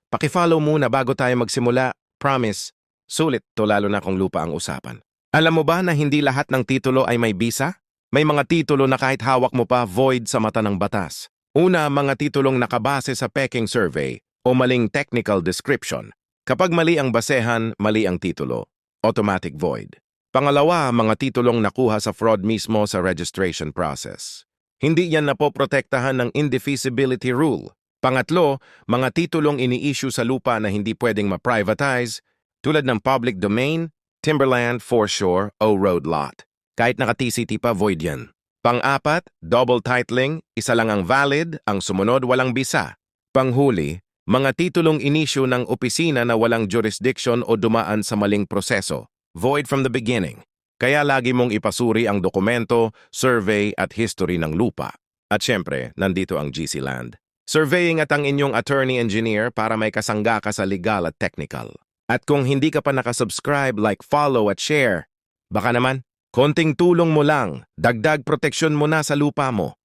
Paki-follow muna bago tayo magsimula. Promise, sulit to lalo na kung lupa ang usapan. Alam mo ba na hindi lahat ng titulo ay may bisa? May mga titulo na kahit hawak mo pa void sa mata ng batas. Una, mga titulong nakabase sa peking survey o maling technical description. Kapag mali ang basehan, mali ang titulo. Automatic void. Pangalawa, mga titulong nakuha sa fraud mismo sa registration process. Hindi yan napoprotektahan ng indefeasibility rule. Pangatlo, mga titulong ini-issue sa lupa na hindi pwedeng ma-privatize tulad ng public domain, timberland, foreshore, o road lot. Kahit naka-TCT pa, void yan. Pang-apat, double titling, isa lang ang valid, ang sumunod walang bisa. Panghuli, mga titulong in-issue ng opisina na walang jurisdiction o dumaan sa maling proseso. Void from the beginning. Kaya lagi mong ipasuri ang dokumento, survey at history ng lupa. At syempre, nandito ang GC Land. Surveying at ang inyong attorney-engineer para may kasangga ka sa legal at technical. At kung hindi ka pa nakasubscribe, like, follow at share, baka naman, konting tulong mo lang, dagdag proteksyon mo na sa lupa mo.